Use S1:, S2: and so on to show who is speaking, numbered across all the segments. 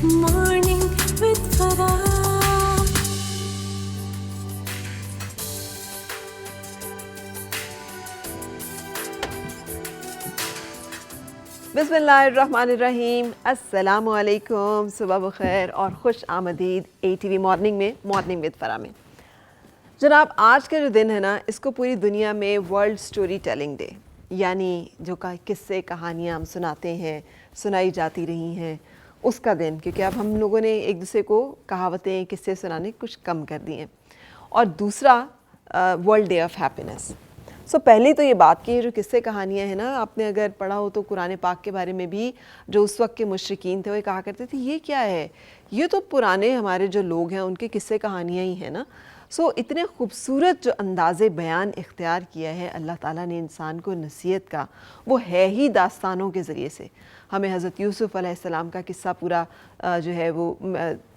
S1: Morning with Farah.
S2: बिस्मिल्लाहिर्रहमानिर्रहीम, अस्सलामु अलैकुम, सुबह बखैर और खुश आमदीद ATV मॉर्निंग में, मॉर्निंग विद फरा में। जनाब, आज का जो दिन है ना, इसको पूरी दुनिया में वर्ल्ड स्टोरी टेलिंग डे, यानी जो का किस्से कहानियाँ हम सुनाते हैं, सुनाई जाती रही हैं, उसका दिन। क्योंकि अब हम लोगों ने एक दूसरे को कहावतें किस्से सुनाने कुछ कम कर दिए। और दूसरा वर्ल्ड डे ऑफ हैप्पीनेस। सो पहले तो ये बात की, जो किस्से कहानियाँ हैं ना, आपने अगर पढ़ा हो तो कुरान पाक के बारे में भी जो उस वक्त के मुशरिकीन थे वो कहा करते थे ये क्या है, ये तो पुराने हमारे जो लोग हैं उनके किस्से कहानियाँ ही हैं ना। सो इतने खूबसूरत जो अंदाज़े बयान इख्तियार किया है अल्लाह ताला ने इंसान को नसीहत का, वो है ही दास्तानों के ज़रिए से। हमें हज़रत यूसुफ़ अलैहिस्सलाम का किस्सा पूरा जो है वो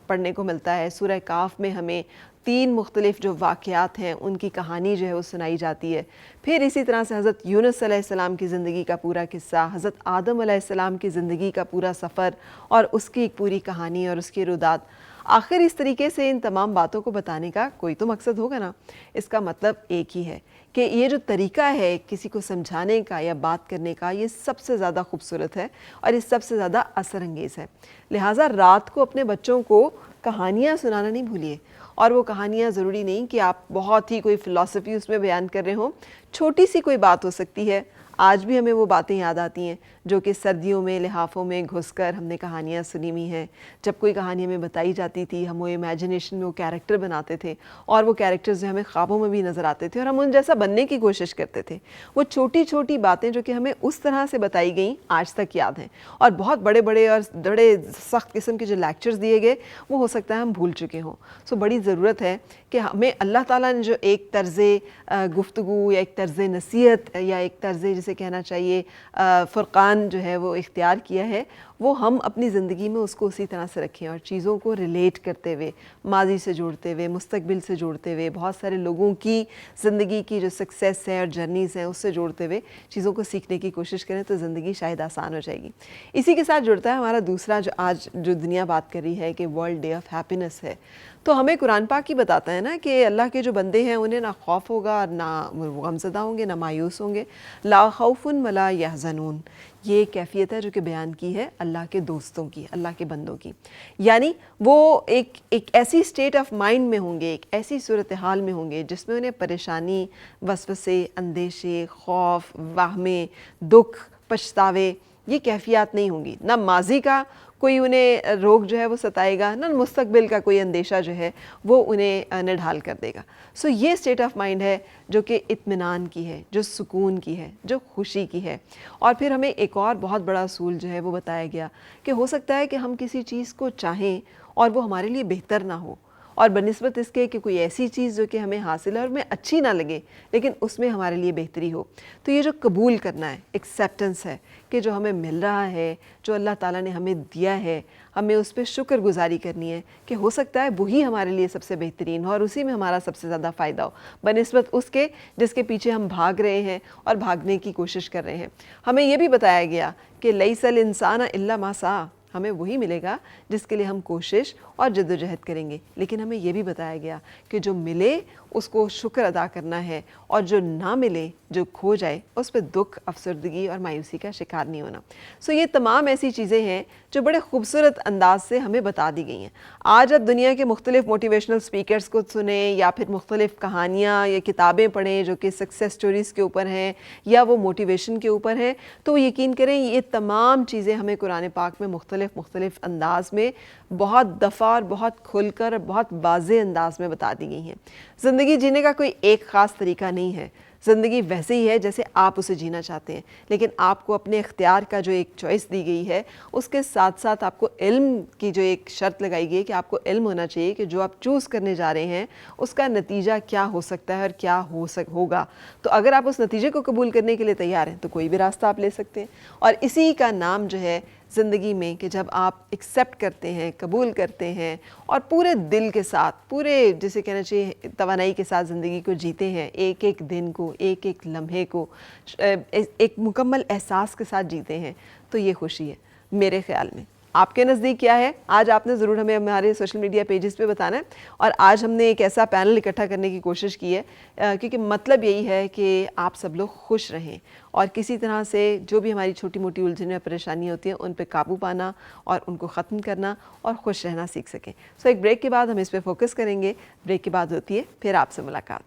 S2: पढ़ने को मिलता है। सूरह काफ में हमें 3 मुख्तलिफ़ जो वाक़यात हैं उनकी कहानी जो है वो सुनाई जाती है। फिर इसी तरह से हज़रत यूनुस अलैहिस्सलाम की ज़िंदगी का पूरा किस्सा, हज़रत आदम अलैहिस्सलाम की ज़िंदगी का पूरा सफ़र और उसकी एक पूरी कहानी और उसके रुदात। आखिर इस तरीके से इन तमाम बातों को बताने का कोई तो मकसद होगा ना। इसका मतलब एक ही है कि ये जो तरीका है किसी को समझाने का या बात करने का, ये सबसे ज़्यादा खूबसूरत है और ये सबसे ज़्यादा असरअंगेज़ है। लिहाजा रात को अपने बच्चों को कहानियाँ सुनाना नहीं भूलिए। और वो कहानियाँ ज़रूरी नहीं कि आप बहुत ही कोई फ़िलासफ़ी उसमें बयान कर रहे हो, छोटी सी कोई बात हो सकती है। आज भी हमें वो बातें याद आती हैं जो कि सर्दियों में लिहाफ़ों में घुसकर हमने कहानियाँ सुनी हुई हैं। जब कोई कहानी हमें बताई जाती थी, हम वो इमेजिनेशन में वो कैरेक्टर बनाते थे और वो कैरेक्टर्स जो हमें ख्वाबों में भी नज़र आते थे और हम उन जैसा बनने की कोशिश करते थे। वो छोटी छोटी बातें जो कि हमें उस तरह से बताई गई आज तक याद हैं। और बहुत बड़े बड़े और बड़े सख्त किस्म के जो लेक्चर्स दिए गए वो हो सकता है हम भूल चुके हों। सो बड़ी ज़रूरत है कि हमें अल्लाह ताला ने जो एक तर्ज़े गुफ्तगू या एक तर्ज़े नसीहत या एक तर्ज़े जिसे कहना चाहिए फ़ुरक़ान जो है वो इख्तियार किया है, वो हम अपनी ज़िंदगी में उसको उसी तरह से रखें और चीज़ों को रिलेट करते हुए, माजी से जोड़ते हुए, मुस्तक़बिल से जोड़ते हुए, बहुत सारे लोगों की ज़िंदगी की जो सक्सेस है और जर्नीज़ हैं उससे जोड़ते हुए चीज़ों को सीखने की कोशिश करें तो ज़िंदगी शायद आसान हो जाएगी। इसी के साथ जुड़ता है हमारा दूसरा जो आज जो दुनिया बात कर रही है कि वर्ल्ड डे ऑफ हैप्पीनेस है। तो हमें कुरान पाक ही बताता है ना कि अल्लाह के जो बंदे हैं उन्हें ना खौफ होगा, ना वो गमज़दा होंगे, ना मायूस होंगे। ला खौफुन वला यहज़नून, ये कैफ़ियत है जो कि बयान की है अल्लाह के दोस्तों की, अल्लाह के बंदों की। यानी वो एक ऐसी स्टेट ऑफ माइंड में होंगे, एक ऐसी सूरत हाल में होंगे जिसमें उन्हें परेशानी, वसवसे, अंदेशे, खौफ, वाहमे, दुख, पछतावे, ये कैफ़ियत नहीं होंगी। ना माजी का कोई उन्हें रोग जो है वो सताएगा, ना मुस्तक़बिल का कोई अंदेशा जो है वो उन्हें निढाल कर देगा। सो ये स्टेट ऑफ माइंड है जो कि इत्मीनान की है, जो सुकून की है, जो खुशी की है। और फिर हमें एक और बहुत बड़ा असूल जो है वो बताया गया कि हो सकता है कि हम किसी चीज़ को चाहें और वो हमारे लिए बेहतर ना हो, और बनिस्बत इसके कि कोई ऐसी चीज़ जो कि हमें हासिल है और हमें अच्छी ना लगे लेकिन उसमें हमारे लिए बेहतरी हो। तो ये जो कबूल करना है, एक्सेप्टेंस है कि जो हमें मिल रहा है, जो अल्लाह ताला ने हमें दिया है, हमें उस पर शुक्रगुजारी करनी है कि हो सकता है वही हमारे लिए सबसे बेहतरीन हो और उसी में हमारा सबसे ज़्यादा फ़ायदा हो बनिस्बत उसके जिसके पीछे हम भाग रहे हैं और भागने की कोशिश कर रहे हैं। हमें ये भी बताया गया कि लैसल इंसान इल्ला मा सा, हमें वही मिलेगा जिसके लिए हम कोशिश और जद्दोजहद करेंगे। लेकिन हमें ये भी बताया गया कि जो मिले उसको शुक्र अदा करना है और जो ना मिले, जो खो जाए, उस पर दुख, अफसरदगी और मायूसी का शिकार नहीं होना। सो ये तमाम ऐसी चीज़ें हैं जो बड़े खूबसूरत अंदाज से हमें बता दी गई हैं। आज आप दुनिया के मुख्तलिफ़ मोटिवेशनल स्पीकर्स को सुने या फिर मुख्तलिफ़ कहानियाँ या किताबें पढ़ें जो कि सक्सेस स्टोरीज़ के ऊपर हैं या वो मोटिवेशन के ऊपर हैं, तो यकीन करें ये तमाम चीज़ें हमें कुरान पाक में मुख्तलिफ़ अंदाज में बहुत दफ़ा और बहुत खुलकर और बहुत वाज़ेह अंदाज में बता दी गई हैं। ज़िंदगी जीने का कोई एक ख़ास तरीका नहीं है, ज़िंदगी वैसे ही है जैसे आप उसे जीना चाहते हैं, लेकिन आपको अपने इख्तियार का जो एक चॉइस दी गई है उसके साथ साथ आपको इल्म की जो एक शर्त लगाई गई है कि आपको इल्म होना चाहिए कि जो आप चूज़ करने जा रहे हैं उसका नतीजा क्या हो सकता है और क्या होगा। तो अगर आप उस नतीजे को कबूल करने के लिए तैयार हैं तो कोई भी रास्ता आप ले सकते हैं। और इसी का नाम जो है ज़िंदगी में कि जब आप एक्सेप्ट करते हैं, कबूल करते हैं और पूरे दिल के साथ, पूरे जिसे कहना चाहिए तवानाई के साथ ज़िंदगी को जीते हैं, एक एक दिन को, एक एक लम्हे को एक मुकम्मल एहसास के साथ जीते हैं, तो ये खुशी है मेरे ख़्याल में। آپ کے نزدیک کیا ہے؟ آج آپ نے ضرور ہمیں ہمارے سوشل میڈیا پیجز پہ بتانا ہے. اور آج ہم نے ایک ایسا پینل اکٹھا کرنے کی کوشش کی ہے کیونکہ مطلب یہی ہے کہ آپ سب لوگ خوش رہیں اور کسی طرح سے جو بھی ہماری چھوٹی موٹی الجھنیں پریشانی ہوتی ہیں ان پہ قابو پانا اور ان کو ختم کرنا اور خوش رہنا سیکھ سکیں. سو ایک بریک کے بعد ہم اس پہ فوکس کریں گے. بریک کے بعد ہوتی ہے پھر آپ سے ملاقات.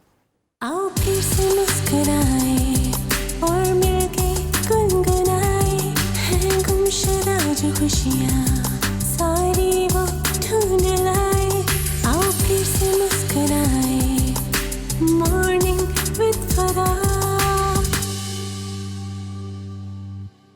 S1: آؤ پھر سے مسکرائے اور مل کے گنگنائے ہیں گمشدہ جو خوشیاں ساری وہ